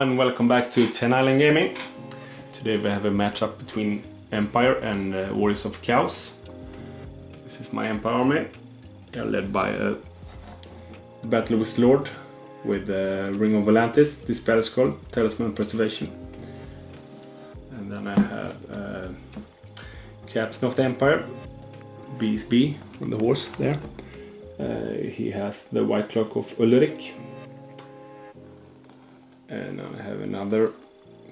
And welcome back to 10 Island Gaming. Today we have a matchup between Empire and Warriors of Chaos. This is my Empire army. They are led by a Battle-Axe Lord with Ring of Volantis, Dispel Scroll, Talisman of Preservation. And then I have Captain of the Empire, BSB on the horse there. He has the White Cloak of Ulrich. And I have another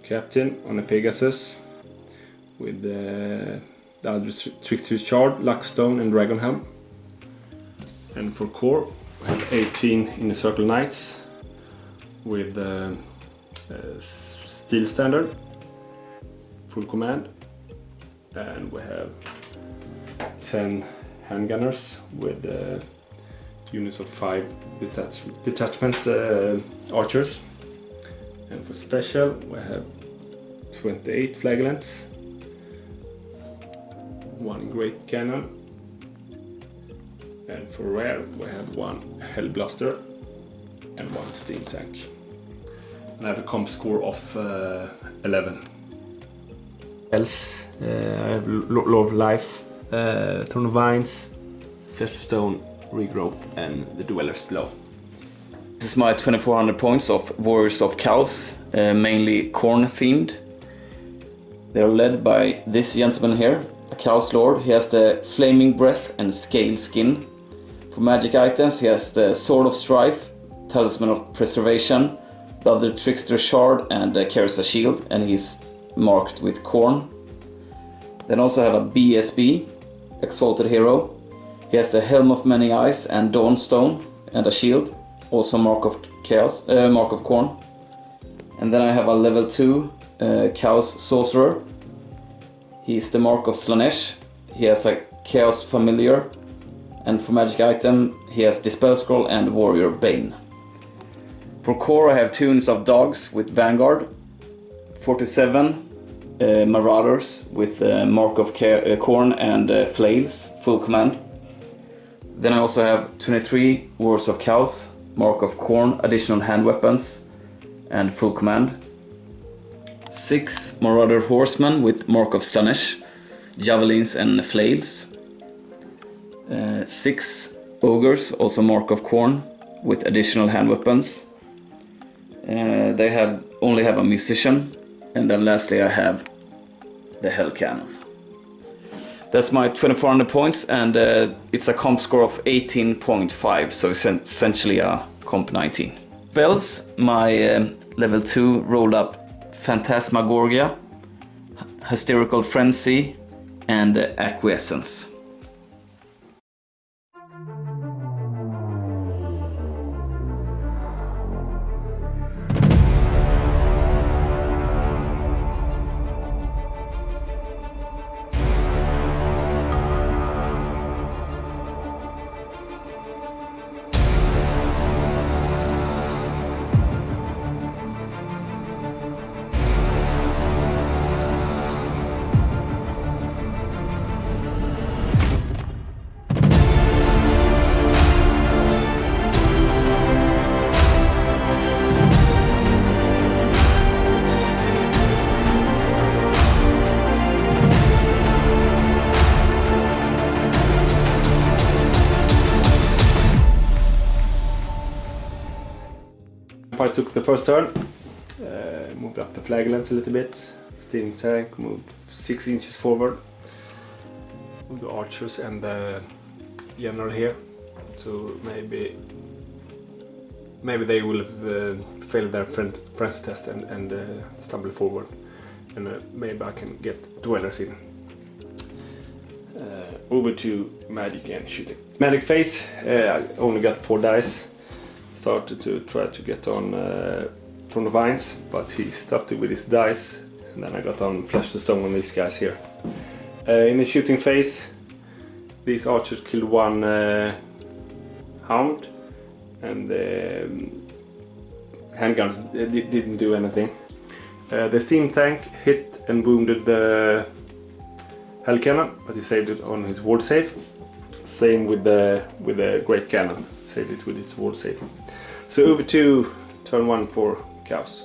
captain on a Pegasus with the other Trickster's Shard, Luckstone and Dragon Helm. And for core we have 18 in the Circle Knights with Steel Standard, full command, and we have 10 handgunners with units of 5 detachment archers. And for special we have 28 flagellants, 1 great cannon, and for rare we have 1 Hellblaster and 1 steam tank. And I have a comp score of 11. Else, I have Lord of Life, Throne of Vines, Flesh to Stone, Regrowth and the Dweller's Blow. This is my 2400 points of Warriors of Chaos, mainly Khorne themed. They're led by this gentleman here, a Chaos Lord. He has the Flaming Breath and Scale Skin. For magic items he has the Sword of Strife, Talisman of Preservation, the other Trickster Shard and carries a shield, and he's marked with Khorne. Then also have a BSB, Exalted Hero. He has the Helm of Many Eyes and Dawnstone and a shield. Also Mark of Chaos, Mark of Khorne. And then I have a level 2 Chaos Sorcerer. He's the Mark of Slaanesh. He has a Chaos Familiar. And for magic item he has Dispel Scroll and Warrior Bane. For core I have 2 units of dogs with Vanguard. 47 Marauders with Mark of Khorne and Flails, full command. Then I also have 23 Warriors of Chaos, Mark of Khorne, additional hand weapons and full command. 6 Marauder Horsemen with Mark of Slaanesh, javelins and flails. 6 Ogres, also Mark of Khorne, with additional hand weapons. They only have a musician. And then lastly I have the Hell Cannon. That's my 2400 points, and it's a comp score of 18.5, so it's essentially a comp 19. Spells, my level 2 rolled up Phantasmagoria, Hysterical Frenzy and Acquiescence. Empire took the first turn, moved up the flagellants a little bit, steam tank moved 6 inches forward, with the archers and the general here, so maybe they will fail their frenzy test and stumble forward, and maybe I can get dwellers in. Over to magic and shooting. Magic phase, I only got 4 dice. Started to try to get on Throne of Vines, but he stopped it with his dice, and then I got on Flesh to Stone on these guys here. In the shooting phase, these archers killed 1 hound, and the handguns didn't do anything. The steam tank hit and wounded the Hell Cannon, but he saved it on his ward save. Same with the Great Cannon, saved it with its ward save. So over to turn 1 for Chaos.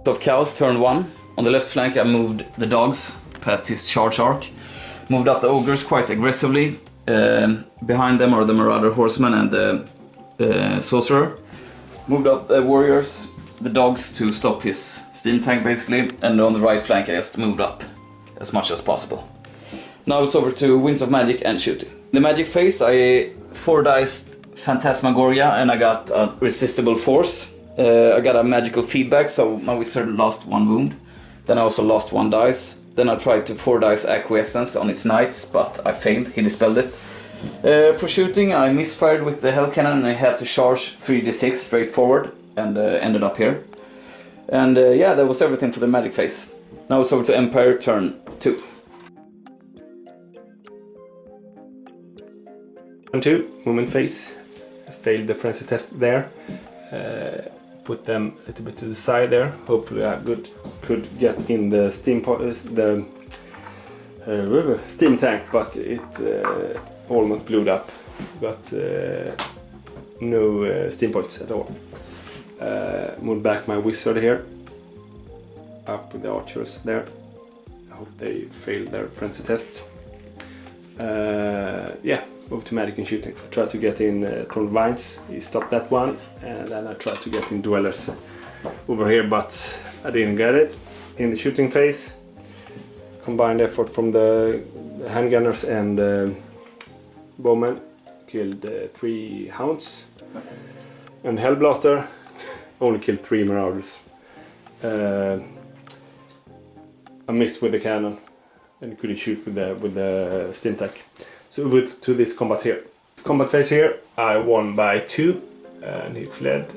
Of Chaos, turn 1. On the left flank I moved the dogs past his charge arc. Moved up the ogres quite aggressively. Behind them are the Marauder Horseman and the Sorcerer. Moved up the warriors, the dogs to stop his steam tank basically. And on the right flank I just moved up as much as possible. Now it's over to Winds of Magic and shooting. In the magic phase I 4-diced Phantasmagoria and I got a Resistible Force. I got a magical feedback, so my wizard lost 1 wound. Then I also lost 1 dice. Then I tried to 4-dice Acquiescence on his knights, but I failed, he dispelled it. For shooting I misfired with the Hell Cannon and I had to charge 3d6 straight forward and ended up here. And yeah, that was everything for the magic phase. Now it's over to Empire, turn 2. Turn 2, movement phase. I failed the frenzy test there. Put them a little bit to the side there. Hopefully I could get in the steam tank, but it almost blew up. Got no steam points at all. Moved back my wizard here. Up with the archers there. I hope they failed their frenzy test. Yeah. Move to magic and shooting. I tried to get in Throne of Vines, he stopped that one, and then I tried to get in Dwellers over here, but I didn't get it. In the shooting phase, combined effort from the handgunners and bowmen, killed 3 hounds, and Hellblaster only killed 3 marauders. I missed with the cannon and couldn't shoot with the steam tank. So to this combat here. Combat phase here, I won by 2 and he fled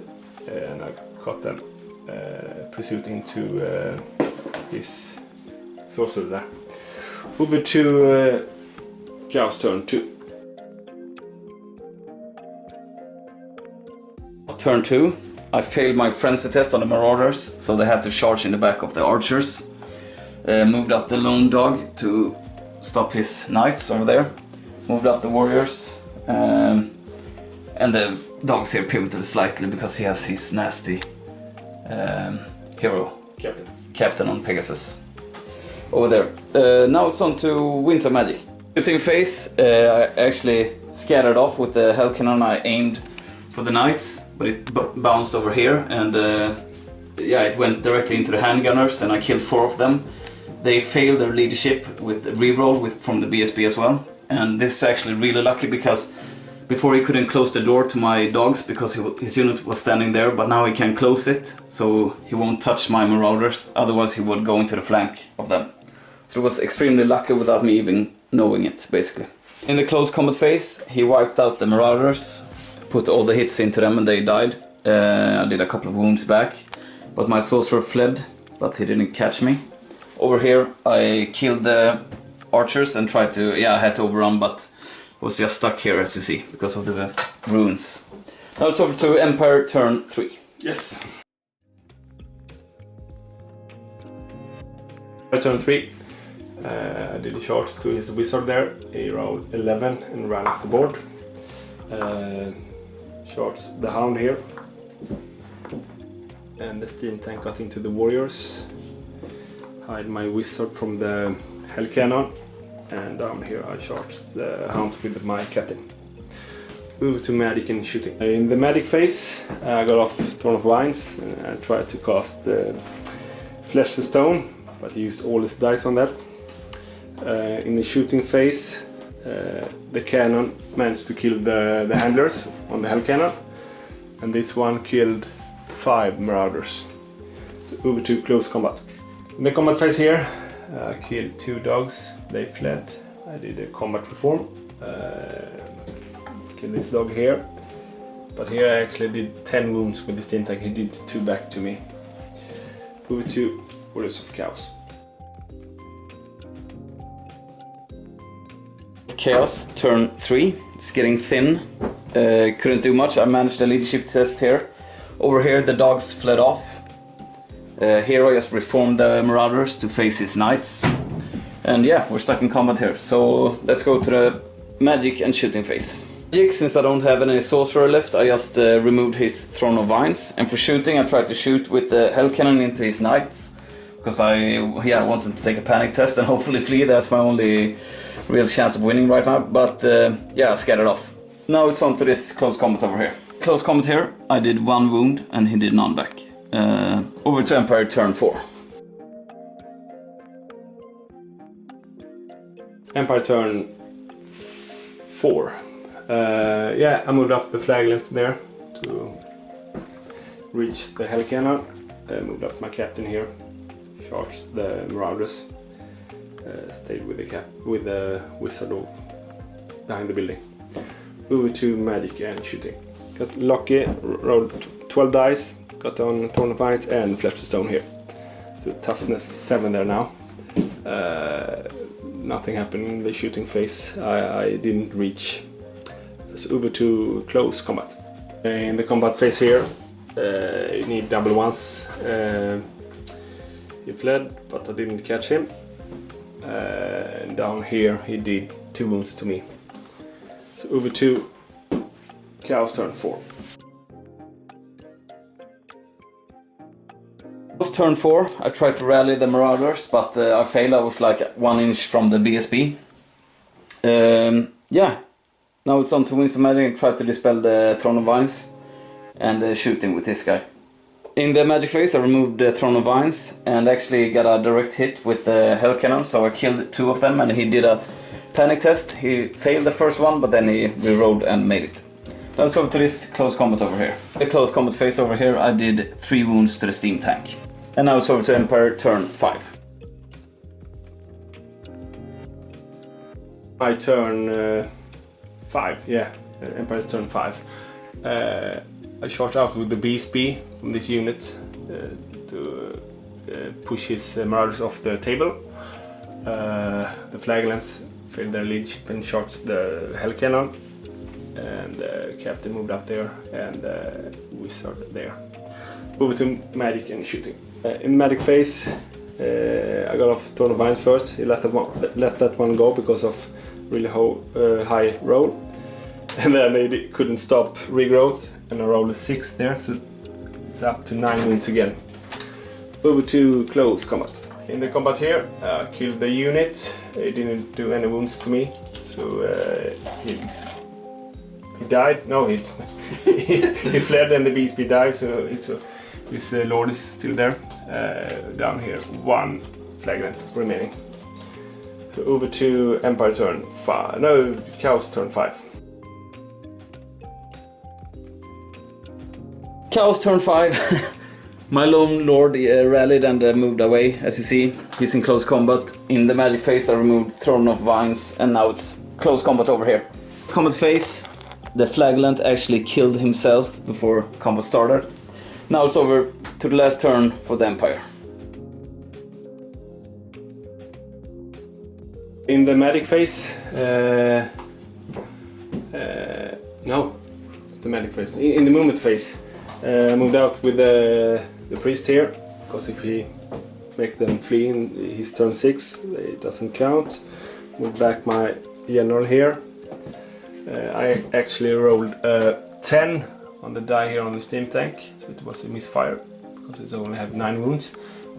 and I caught them pursuit into his sorcerer there. Over to Chaos turn 2. Turn 2, I failed my frenzy test on the Marauders, so they had to charge in the back of the archers. Moved up the lone dog to stop his knights over there. Moved up the warriors, and the dogs here pivoted slightly because he has his nasty hero captain on Pegasus over there. Now it's on to Winds of Magic. Shooting phase, I actually scattered off with the Hell Cannon. I aimed for the knights, but it bounced over here, and yeah, it went directly into the handgunners, and I killed 4 of them. They failed their leadership with reroll from the BSB as well. And this is actually really lucky because before he couldn't close the door to my dogs because his unit was standing there, but now he can close it, so he won't touch my marauders, otherwise he would go into the flank of them. So it was extremely lucky without me even knowing it, basically. In the close combat phase, he wiped out the marauders, put all the hits into them and they died. I did a couple of wounds back, but my sorcerer fled, but he didn't catch me. Over here I killed the archers and tried to, yeah, I had to overrun, but was just stuck here as you see because of the ruins. Now it's over to Empire turn 3. Yes. Turn 3. I did a charge to his wizard there. He rolled 11 and ran off the board. Charged the hound here. And the steam tank got into the warriors. Hide my wizard from the Hell Cannon, and down here I charged the hound with my captain. Move to magic and shooting. In the magic phase I got off Throne of Vines and I tried to cast Flesh to Stone, but he used all his dice on that. In the shooting phase the cannon managed to kill the handlers on the Hell Cannon, and this one killed 5 marauders. So over to close combat. In the combat phase here I killed 2 dogs, they fled. I did a combat reform, killed this dog here, but here I actually did 10 wounds with the steam tank. He did 2 back to me. Over to Warriors of Chaos. Chaos turn 3, it's getting thin, couldn't do much. I managed a leadership test here. Over here the dogs fled off. Here I just reformed the marauders to face his knights. And yeah, we're stuck in combat here, so let's go to the magic and shooting phase. Since I don't have any sorcerer left, I just removed his Throne of Vines. And for shooting, I tried to shoot with the Hell Cannon into his knights. Because I wanted to take a panic test and hopefully flee. That's my only real chance of winning right now. But yeah, I scattered off. Now it's on to this close combat over here. Close combat here, I did 1 wound and he did none back. Over to Empire turn 4. Empire turn 4. Yeah, I moved up the flaglands there to reach the Hell Cannon. Moved up my captain here, charged the Marauders, stayed with the wizard behind the building. Over to magic and shooting. Got lucky, rolled 12 dice, got on Throne of Vines and Flesh to Stone here. So toughness 7 there now. Nothing happened in the shooting phase. I didn't reach. So over to close combat. In the combat phase here, you need double ones. He fled, but I didn't catch him. And down here he did 2 wounds to me. So over to Chaos turn 4. Turn 4, I tried to rally the Marauders, but I failed. I was like 1 inch from the BSB. Yeah, now it's on to win some magic and try to dispel the Throne of Vines and shooting with this guy. In the magic phase I removed the Throne of Vines and actually got a direct hit with the Hell Cannon, so I killed 2 of them and he did a panic test. He failed the first one, but then he rerolled and made it. Now let's go to this close combat over here. The close combat phase over here, I did 3 wounds to the steam tank. And now it's over to Empire turn 5. I turn 5, yeah, Empire's turn 5. I charged out with the BSB from this unit to push his Marauders off the table. The Flaglands failed their leadership and charged the Hell Cannon. And the captain moved up there and wizard there. Over to magic and shooting. In the magic phase, I got off Throne of Vines first. He let that one go because of really high roll. And then he couldn't stop regrowth, and I rolled a 6 there, so it's up to 9 wounds again. Over to close combat. In the combat here, I killed the unit. He didn't do any wounds to me, so he died. No, he fled and the BSB died, so his lord is still there. Down here, 1 flagrant remaining. So over to Empire turn 5. No, Chaos turn 5. Chaos turn 5. My lone lord rallied and moved away, as you see. He's in close combat. In the magic phase I removed Throne of Vines and now it's close combat over here. Combat phase, the flaglant actually killed himself before combat started. Now it's over to the last turn for the Empire. In the magic phase, no, the magic phase. In the movement phase, I moved out with the priest here, because if he makes them flee in his turn 6, it doesn't count. Moved back my general here. I actually rolled 10 on the die here on the steam tank, so it was a misfire because it only had 9 wounds.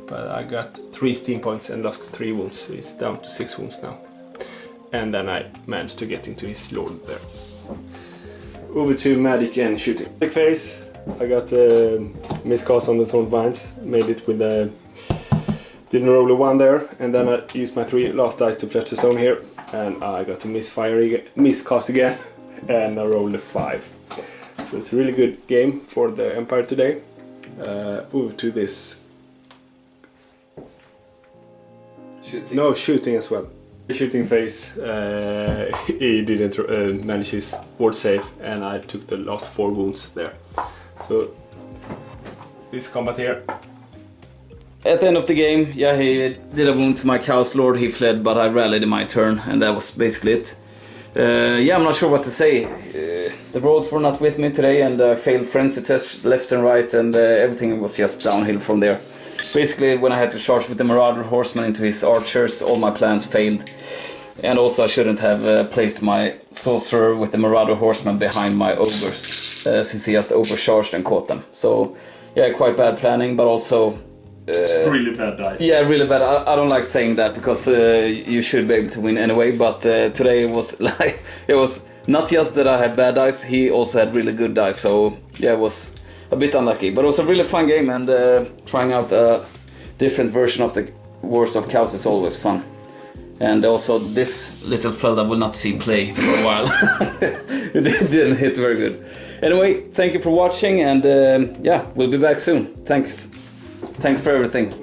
But I got 3 steam points and lost 3 wounds, so it's down to 6 wounds now. And then I managed to get into his lord there. Over to magic and shooting. Magic phase, I got a miscast on the Throne of Vines, made it with a... didn't roll a 1 there, and then I used my 3 last dice to flesh the stone here, and I got a miscast again, and I rolled a 5. So it's a really good game for the Empire today. Over to this. Shooting. No, shooting as well. The shooting phase, he didn't manage his ward save, and I took the last 4 wounds there. So this combat here. At the end of the game, yeah, he did a wound to my Chaos Lord, he fled, but I rallied in my turn, and that was basically it. Yeah, I'm not sure what to say. The rolls were not with me today, and I failed frenzy tests left and right, and everything was just downhill from there. Basically, when I had to charge with the Marauder Horseman into his archers, all my plans failed. And also I shouldn't have placed my sorcerer with the Marauder Horseman behind my ogres, since he just overcharged and caught them. So yeah, quite bad planning, but also... really bad dice. Yeah, really bad. I don't like saying that because you should be able to win anyway, but today it was like... It was not just that I had bad dice, he also had really good dice, so yeah, it was a bit unlucky. But it was a really fun game, and trying out a different version of the Wars of Chaos is always fun. And also this little fella will not see play for a while. It didn't hit very good. Anyway, thank you for watching, and yeah, we'll be back soon. Thanks for everything.